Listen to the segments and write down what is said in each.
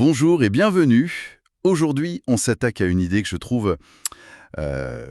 Bonjour et bienvenue. Aujourd'hui, on s'attaque à une idée que je trouve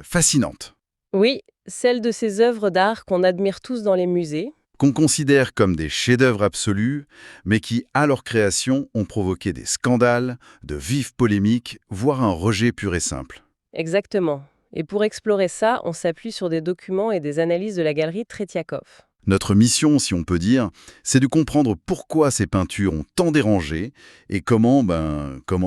fascinante, Oui, celle de ces œuvres d'art qu'on admire tous dans les musées. qu'on considère comme des chefs-d'œuvre absolus, mais qui, à leur création, ont provoqué des scandales, de vives polémiques, voire un rejet pur et simple. Exactement. Et pour explorer ça, on s'appuie sur des documents et des analyses de la galerie Tretiakov. Notre mission, si on peut dire, c'est de comprendre pourquoi ces peintures ont tant dérangé et comment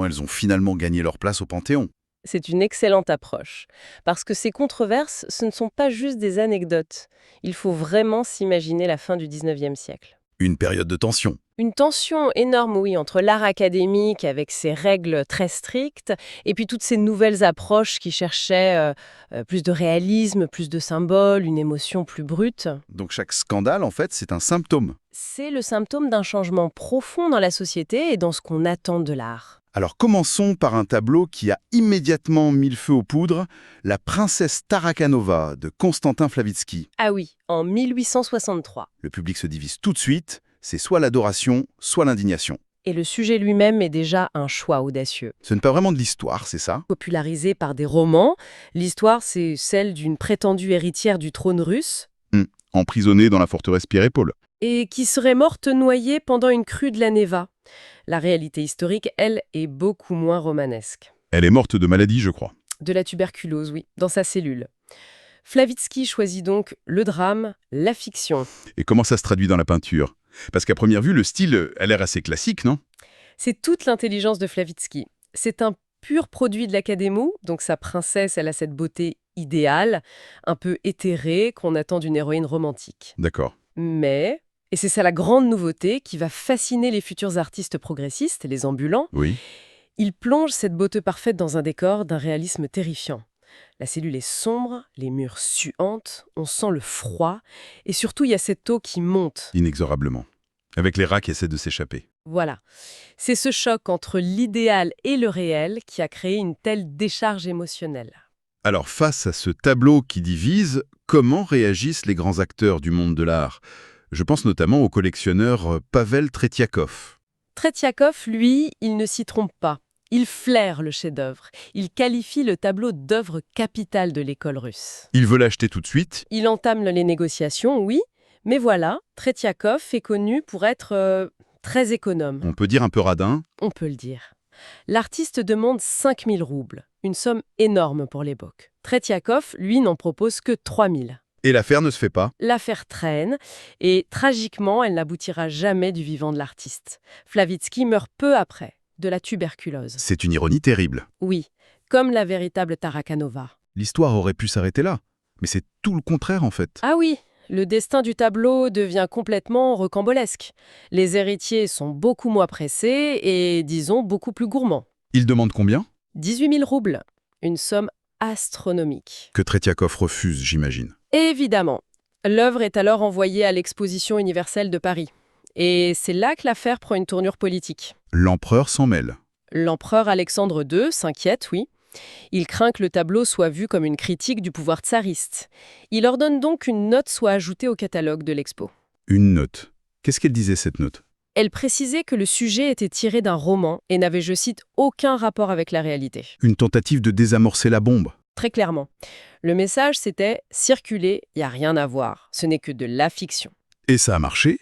elles ont finalement gagné leur place au Panthéon. C'est une excellente approche. Parce que ces controverses, ce ne sont pas juste des anecdotes. Il faut vraiment s'imaginer la fin du 19e siècle. Une période de tension. Une tension énorme, oui, entre l'art académique avec ses règles très strictes et puis toutes ces nouvelles approches qui cherchaient plus de réalisme, plus de symboles, une émotion plus brute. Donc chaque scandale, en fait, c'est un symptôme. C'est le symptôme d'un changement profond dans la société et dans ce qu'on attend de l'art. Alors commençons par un tableau qui a immédiatement mis le feu aux poudres, La princesse Tarakanova de Konstantin Flavitsky. Ah oui, en 1863. Le public se divise tout de suite, c'est soit l'adoration, soit l'indignation. Et le sujet lui-même est déjà un choix audacieux. Ce n'est pas vraiment de l'histoire, c'est ça? Popularisé par des romans, l'histoire c'est celle d'une prétendue héritière du trône russe Emprisonnée dans la forteresse Pierre et Paul. et qui serait morte noyée pendant une crue de la Neva. La réalité historique, elle, est beaucoup moins romanesque. Elle est morte de maladie, je crois. De la tuberculose, oui, dans sa cellule. Flavitsky choisit donc le drame, la fiction. Et comment ça se traduit dans la peinture? Parce qu'à première vue, le style a l'air assez classique, non? C'est toute l'intelligence de Flavitsky. C'est un pur produit de l'académie, donc sa princesse, elle a cette beauté idéale, un peu éthérée, qu'on attend d'une héroïne romantique. D'accord. Mais, et c'est ça la grande nouveauté qui va fasciner les futurs artistes progressistes, les ambulants, Oui. il plonge cette beauté parfaite dans un décor d'un réalisme terrifiant. La cellule est sombre, les murs suantent, on sent le froid, et surtout il y a cette eau qui monte. Inexorablement. Avec les rats qui essaient de s'échapper. Voilà. C'est ce choc entre l'idéal et le réel qui a créé une telle décharge émotionnelle. Alors face à ce tableau qui divise, comment réagissent les grands acteurs du monde de l'art? Je pense notamment au collectionneur Pavel Tretiakov. Tretiakov, lui, il ne s'y trompe pas. Il flaire le chef-d'œuvre. Il qualifie le tableau d'œuvre capitale de l'école russe. Il veut l'acheter tout de suite. Il entame les négociations, oui, mais voilà, Tretiakov est connu pour être très économe, On peut dire un peu radin. on peut le dire. L'artiste demande 5000 roubles, une somme énorme pour l'époque. Tretiakov, lui, n'en propose que 3000. Et l'affaire ne se fait pas. L'affaire traîne et, tragiquement, elle n'aboutira jamais du vivant de l'artiste. Flavitsky meurt peu après, de la tuberculose. C'est une ironie terrible. Oui, comme la véritable Tarakanova. L'histoire aurait pu s'arrêter là. Mais c'est tout le contraire en fait. Ah oui, le destin du tableau devient complètement rocambolesque. Les héritiers sont beaucoup moins pressés et, disons, beaucoup plus gourmands. Il demande combien? 18 000 roubles, une somme astronomique. Que Tretiakov refuse, j'imagine. Évidemment, l'œuvre est alors envoyée à l'exposition universelle de Paris. Et c'est là que l'affaire prend une tournure politique. L'empereur s'en mêle. L'empereur Alexandre II s'inquiète, oui. Il craint que le tableau soit vu comme une critique du pouvoir tsariste. Il ordonne donc qu'une note soit ajoutée au catalogue de l'expo. Une note. Qu'est-ce qu'elle disait cette note? Elle précisait que le sujet était tiré d'un roman et n'avait, je cite, aucun rapport avec la réalité. Une tentative de désamorcer la bombe. Très clairement. Le message, c'était « circuler, il n'y a rien à voir, ce n'est que de la fiction Et ça a marché?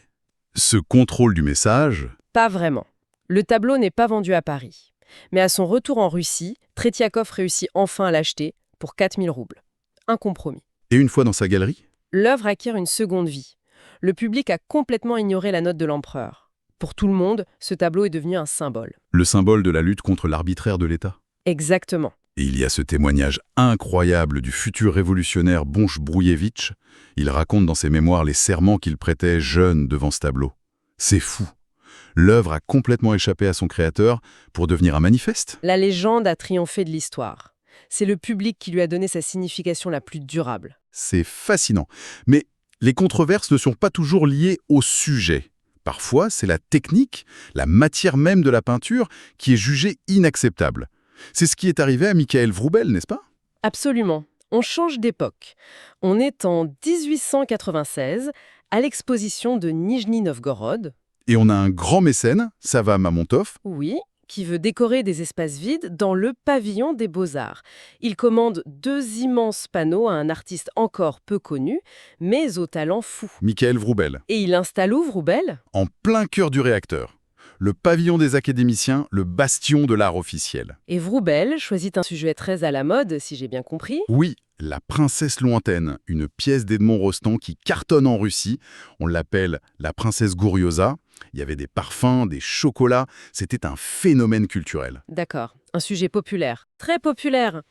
Ce contrôle du message? ». Pas vraiment. Le tableau n'est pas vendu à Paris. Mais à son retour en Russie, Tretiakov réussit enfin à l'acheter pour 4000 roubles. Un compromis. Et une fois dans sa galerie? L'œuvre acquiert une seconde vie. Le public a complètement ignoré la note de l'empereur. Pour tout le monde, ce tableau est devenu un symbole. Le symbole de la lutte contre l'arbitraire de l'État. Exactement. Et il y a ce témoignage incroyable du futur révolutionnaire Bonch Brouillevitch. Il raconte dans ses mémoires les serments qu'il prêtait jeune devant ce tableau. C'est fou. L'œuvre a complètement échappé à son créateur pour devenir un manifeste. La légende a triomphé de l'histoire. C'est le public qui lui a donné sa signification la plus durable. C'est fascinant. Mais les controverses ne sont pas toujours liées au sujet. Parfois, c'est la technique, la matière même de la peinture qui est jugée inacceptable. C'est ce qui est arrivé à Michael Vroubel, n'est-ce pas? Absolument. On change d'époque. On est en 1896, à l'exposition de Nijni Novgorod. Et on a un grand mécène, Sava Mamontov, Oui, qui veut décorer des espaces vides dans le pavillon des Beaux-Arts. Il commande 2 immenses panneaux à un artiste encore peu connu, mais au talent fou. Michael Vroubel, Et il installe où, Vroubel? en plein cœur du réacteur. Le pavillon des académiciens, le bastion de l'art officiel. Et Vroubel choisit un sujet très à la mode, si j'ai bien compris. Oui, La Princesse lointaine, une pièce d'Edmond Rostand qui cartonne en Russie. On l'appelle la Princesse Gouriosa. Il y avait des parfums, des chocolats. C'était un phénomène culturel. D'accord, un sujet populaire, très populaire.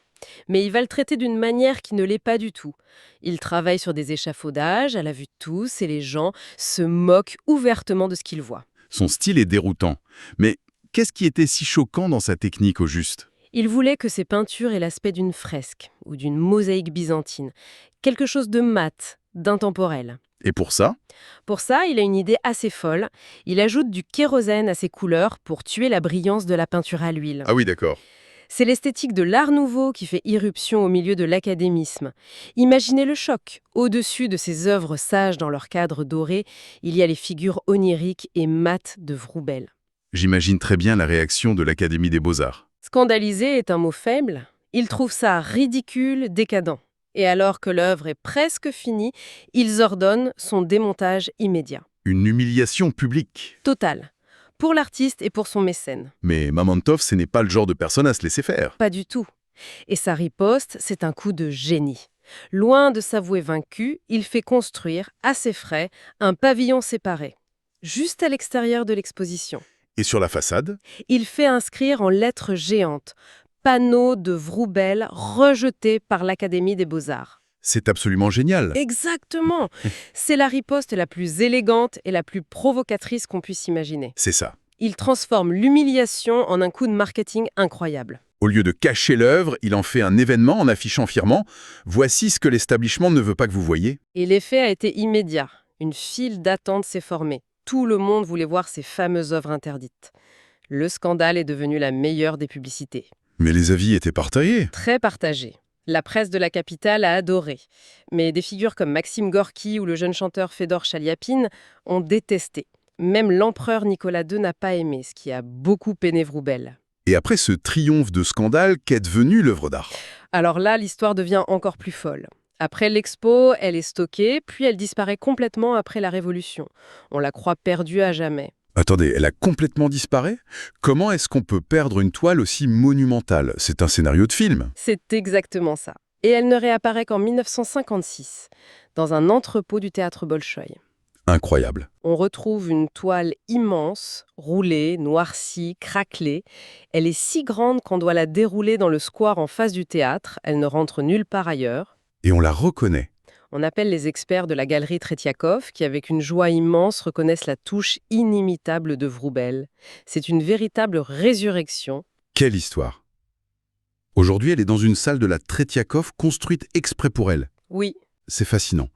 Mais il va le traiter d'une manière qui ne l'est pas du tout. Il travaille sur des échafaudages à la vue de tous et les gens se moquent ouvertement de ce qu'ils voient. Son style est déroutant. Mais qu'est-ce qui était si choquant dans sa technique au juste? Il voulait que ses peintures aient l'aspect d'une fresque ou d'une mosaïque byzantine, quelque chose de mat, d'intemporel. Et pour ça, Pour ça, il a une idée assez folle. Il ajoute du kérosène à ses couleurs pour tuer la brillance de la peinture à l'huile. ah oui d'accord. C'est l'esthétique de l'art nouveau qui fait irruption au milieu de l'académisme. Imaginez le choc. Au-dessus de ces œuvres sages dans leur cadre doré, il y a les figures oniriques et mates de Vroubel. J'imagine très bien la réaction de l'Académie des Beaux-Arts. Scandalisé est un mot faible. Il trouve ça ridicule, décadent. Et alors que l'œuvre est presque finie, ils ordonnent son démontage immédiat. Une humiliation publique. Total. Pour l'artiste et pour son mécène. Mais Mamantov, ce n'est pas le genre de personne à se laisser faire. Pas du tout. Et sa riposte, c'est un coup de génie. Loin de s'avouer vaincu, il fait construire, à ses frais, un pavillon séparé, juste à l'extérieur de l'exposition. Et sur la façade, Il fait inscrire en lettres géantes « Panneau de Vroubel rejeté par l'Académie des Beaux-Arts ». c'est absolument génial. Exactement. C'est la riposte la plus élégante et la plus provocatrice qu'on puisse imaginer. C'est ça. Il transforme l'humiliation en un coup de marketing incroyable. Au lieu de cacher l'œuvre, il en fait un événement en affichant fièrement « Voici ce que l'establishment ne veut pas que vous voyez ». Et l'effet a été immédiat. Une file d'attente s'est formée. Tout le monde voulait voir ces fameuses œuvres interdites. Le scandale est devenu la meilleure des publicités. Mais les avis étaient partagés. Très partagé. La presse de la capitale a adoré. Mais des figures comme Maxime Gorky ou le jeune chanteur Fedor Chaliapine ont détesté. Même l'empereur Nicolas II n'a pas aimé, ce qui a beaucoup peiné Vroubel. Et après ce triomphe de scandale, qu'est devenue l'œuvre d'art? Alors là, l'histoire devient encore plus folle. Après l'expo, elle est stockée, puis elle disparaît complètement après la Révolution. On la croit perdue à jamais. Attendez, elle a complètement disparu? Comment est-ce qu'on peut perdre une toile aussi monumentale? C'est un scénario de film. C'est exactement ça. Et elle ne réapparaît qu'en 1956, dans un entrepôt du théâtre Bolchoï. Incroyable. On retrouve une toile immense, roulée, noircie, craquelée. Elle est si grande qu'on doit la dérouler dans le square en face du théâtre. Elle ne rentre nulle part ailleurs. Et on la reconnaît. On appelle les experts de la galerie Tretiakov qui, avec une joie immense, reconnaissent la touche inimitable de Vroubel. C'est une véritable résurrection. Quelle histoire! Aujourd'hui, elle est dans une salle de la Tretiakov construite exprès pour elle. Oui, C'est fascinant.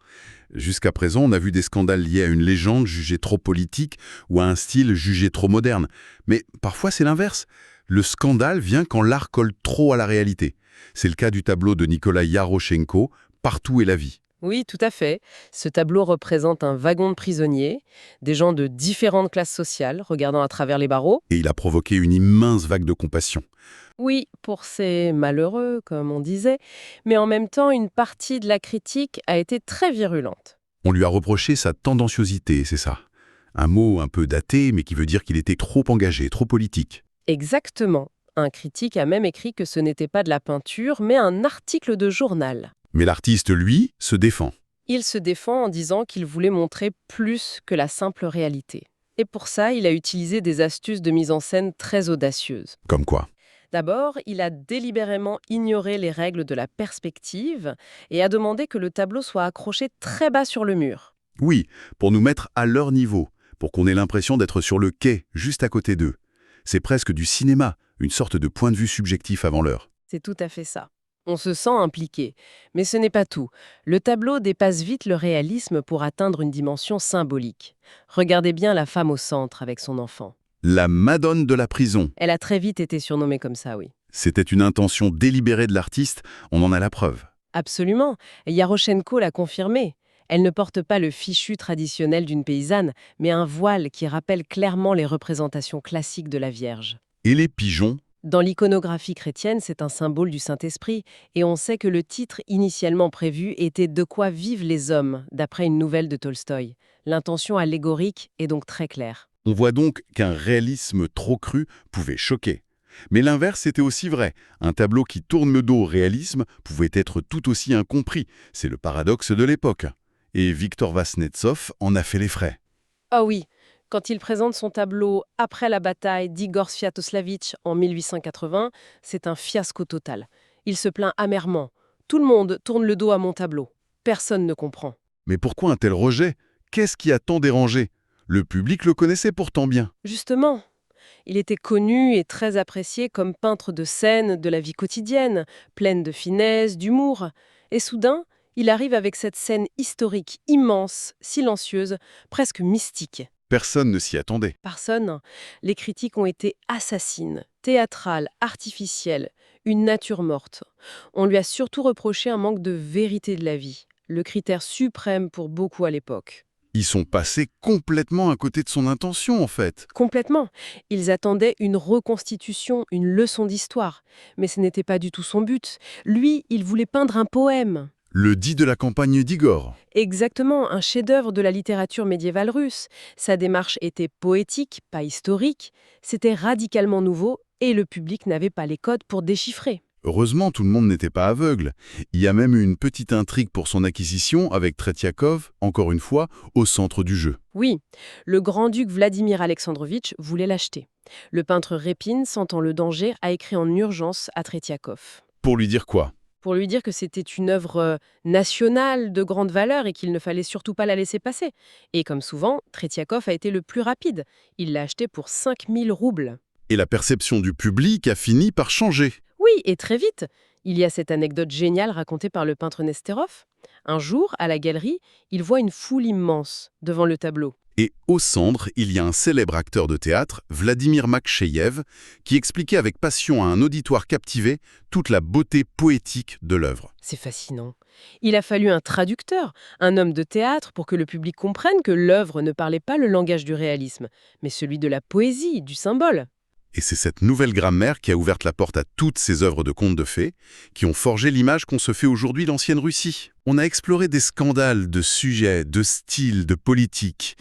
Jusqu'à présent, on a vu des scandales liés à une légende jugée trop politique ou à un style jugé trop moderne. Mais parfois, c'est l'inverse. Le scandale vient quand l'art colle trop à la réalité. C'est le cas du tableau de Nikolai Yaroshenko, Partout est la vie. oui, tout à fait. Ce tableau représente un wagon de prisonniers, des gens de différentes classes sociales regardant à travers les barreaux. Et il a provoqué une immense vague de compassion. Oui, pour ces malheureux, comme on disait, mais en même temps, une partie de la critique a été très virulente. On lui a reproché sa tendanciosité, c'est ça. Un mot un peu daté, mais qui veut dire qu'il était trop engagé, trop politique. Exactement. Un critique a même écrit que ce n'était pas de la peinture, mais un article de journal. Mais l'artiste, lui, se défend. Il se défend en disant qu'il voulait montrer plus que la simple réalité. Et pour ça, il a utilisé des astuces de mise en scène très audacieuses. Comme quoi? D'abord, il a délibérément ignoré les règles de la perspective et a demandé que le tableau soit accroché très bas sur le mur. Oui, pour nous mettre à leur niveau, pour qu'on ait l'impression d'être sur le quai, juste à côté d'eux. C'est presque du cinéma, une sorte de point de vue subjectif avant l'heure. C'est tout à fait ça. On se sent impliqué. Mais ce n'est pas tout. Le tableau dépasse vite le réalisme pour atteindre une dimension symbolique. Regardez bien la femme au centre avec son enfant. La Madone de la prison. Elle a très vite été surnommée comme ça, oui. C'était une intention délibérée de l'artiste, on en a la preuve. Absolument. Et Yaroshenko l'a confirmé. Elle ne porte pas le fichu traditionnel d'une paysanne, mais un voile qui rappelle clairement les représentations classiques de la Vierge. Et les pigeons? Dans l'iconographie chrétienne, c'est un symbole du Saint-Esprit, et on sait que le titre initialement prévu était De quoi vivent les hommes, d'après une nouvelle de Tolstoï. L'intention allégorique est donc très claire. On voit donc qu'un réalisme trop cru pouvait choquer. Mais l'inverse était aussi vrai. Un tableau qui tourne le dos au réalisme pouvait être tout aussi incompris. C'est le paradoxe de l'époque. Et Victor Vasnetsov en a fait les frais. Ah oui, quand il présente son tableau après la bataille d'Igor Sviatoslavitch en 1880, c'est un fiasco total. Il se plaint amèrement. Tout le monde tourne le dos à mon tableau. Personne ne comprend. Mais pourquoi un tel rejet? Qu'est-ce qui a tant dérangé? Le public le connaissait pourtant bien. Justement, il était connu et très apprécié comme peintre de scènes de la vie quotidienne, pleine de finesse, d'humour. Et soudain, il arrive avec cette scène historique immense, silencieuse, presque mystique. Personne ne s'y attendait. Personne. Les critiques ont été assassines, théâtrales, artificielles, une nature morte. On lui a surtout reproché un manque de vérité de la vie, le critère suprême pour beaucoup à l'époque. Ils sont passés complètement à côté de son intention, en fait. Complètement. Ils attendaient une reconstitution, une leçon d'histoire. Mais ce n'était pas du tout son but. Lui, il voulait peindre un poème. Le dit de la campagne d'Igor. Exactement, un chef-d'œuvre de la littérature médiévale russe. Sa démarche était poétique, pas historique. C'était radicalement nouveau et le public n'avait pas les codes pour déchiffrer. Heureusement, tout le monde n'était pas aveugle. Il y a même eu une petite intrigue pour son acquisition avec Tretiakov, encore une fois, au centre du jeu. Oui, le grand-duc Vladimir Alexandrovitch voulait l'acheter. Le peintre Répine, sentant le danger, a écrit en urgence à Tretiakov. Pour lui dire quoi? Pour lui dire que c'était une œuvre nationale de grande valeur et qu'il ne fallait surtout pas la laisser passer. Et comme souvent, Tretiakov a été le plus rapide. Il l'a acheté pour 5000 roubles. Et la perception du public a fini par changer. Oui, et très vite. Il y a cette anecdote géniale racontée par le peintre Nesterov. Un jour, à la galerie, il voit une foule immense devant le tableau. Et au centre, il y a un célèbre acteur de théâtre, Vladimir Maksheyev, qui expliquait avec passion à un auditoire captivé toute la beauté poétique de l'œuvre. C'est fascinant. Il a fallu un traducteur, un homme de théâtre, pour que le public comprenne que l'œuvre ne parlait pas le langage du réalisme, mais celui de la poésie, du symbole. Et c'est cette nouvelle grammaire qui a ouvert la porte à toutes ces œuvres de contes de fées, qui ont forgé l'image qu'on se fait aujourd'hui d'ancienne Russie. On a exploré des scandales de sujets, de styles, de politique.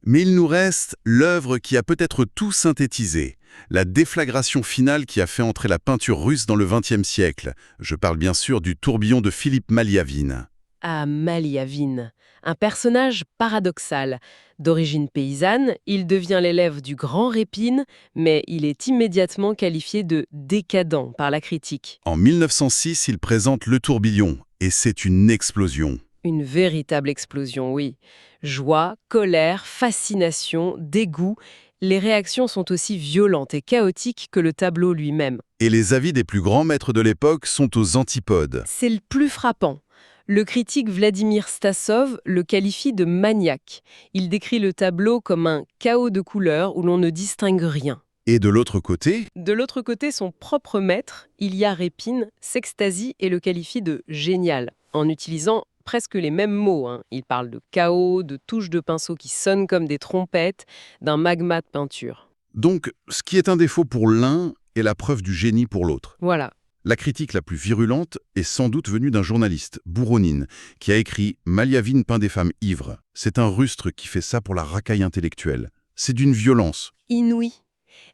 Mais il nous reste l'œuvre qui a peut-être tout synthétisé, la déflagration finale qui a fait entrer la peinture russe dans le XXe siècle. Je parle bien sûr du tourbillon de Philippe Maliavine. À Maliavine, un personnage paradoxal. D'origine paysanne, il devient l'élève du grand Répine, mais il est immédiatement qualifié de décadent par la critique. En 1906, il présente Le Tourbillon, et c'est une explosion. Une véritable explosion, oui. Joie, colère, fascination, dégoût. Les réactions sont aussi violentes et chaotiques que le tableau lui-même. Et les avis des plus grands maîtres de l'époque sont aux antipodes. C'est le plus frappant. Le critique Vladimir Stassov le qualifie de maniaque. Il décrit le tableau comme un chaos de couleurs où l'on ne distingue rien. Et de l'autre côté, De l'autre côté, son propre maître, Ilya Répine, s'extasie et le qualifie de génial, en utilisant presque les mêmes mots. Il parle de chaos, de touches de pinceau qui sonnent comme des trompettes, d'un magma de peinture. donc, ce qui est un défaut pour l'un est la preuve du génie pour l'autre. Voilà. La critique la plus virulente est sans doute venue d'un journaliste, Bouronine, qui a écrit « Maliavine peint des femmes ivres. C'est un rustre qui fait ça pour la racaille intellectuelle. C'est d'une violence. » Inouï.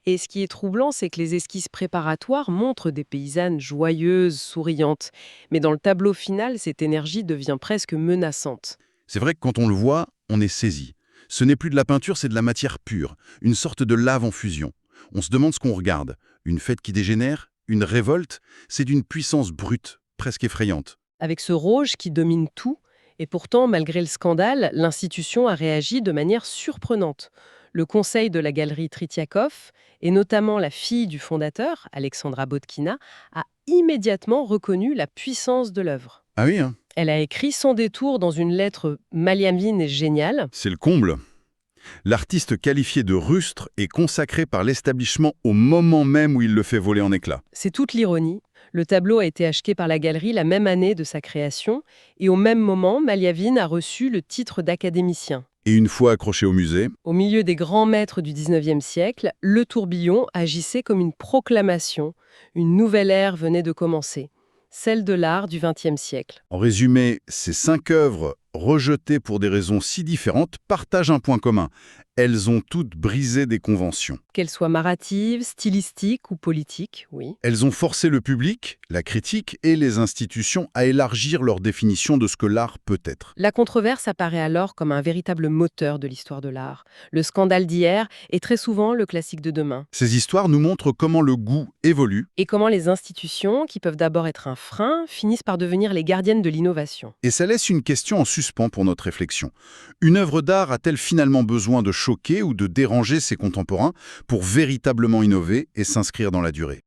Et ce qui est troublant, c'est que les esquisses préparatoires montrent des paysannes joyeuses, souriantes. Mais dans le tableau final, cette énergie devient presque menaçante. C'est vrai que quand on le voit, on est saisi. Ce n'est plus de la peinture, c'est de la matière pure, une sorte de lave en fusion. On se demande ce qu'on regarde. Une fête qui dégénère? Une révolte? C'est d'une puissance brute, presque effrayante. Avec ce rouge qui domine tout, et pourtant, malgré le scandale, l'institution a réagi de manière surprenante. Le conseil de la galerie Tretiakov, et notamment la fille du fondateur, Alexandra Bodkina, a immédiatement reconnu la puissance de l'œuvre. Ah oui, hein? Elle a écrit sans détour dans une lettre « Maliavine est génial ». C'est le comble. L'artiste qualifié de rustre est consacré par l'établissement au moment même où il le fait voler en éclats. C'est toute l'ironie. Le tableau a été acheté par la galerie la même année de sa création, et au même moment, Maliavine a reçu le titre d'académicien. Et une fois accroché au musée, Au milieu des grands maîtres du XIXe siècle, le tourbillon agissait comme une proclamation. Une nouvelle ère venait de commencer, celle de l'art du XXe siècle. en résumé, ces 5 œuvres, rejetées pour des raisons si différentes, partagent un point commun. Elles ont toutes brisé des conventions. Qu'elles soient narratives, stylistiques ou politiques, oui. Elles ont forcé le public, la critique et les institutions à élargir leur définition de ce que l'art peut être. La controverse apparaît alors comme un véritable moteur de l'histoire de l'art. Le scandale d'hier est très souvent le classique de demain. Ces histoires nous montrent comment le goût évolue Et comment les institutions, qui peuvent d'abord être un frein, finissent par devenir les gardiennes de l'innovation. et ça laisse une question en suspens pour notre réflexion. Une œuvre d'art a-t-elle finalement besoin de choquer ou de déranger ses contemporains pour véritablement innover et s'inscrire dans la durée ?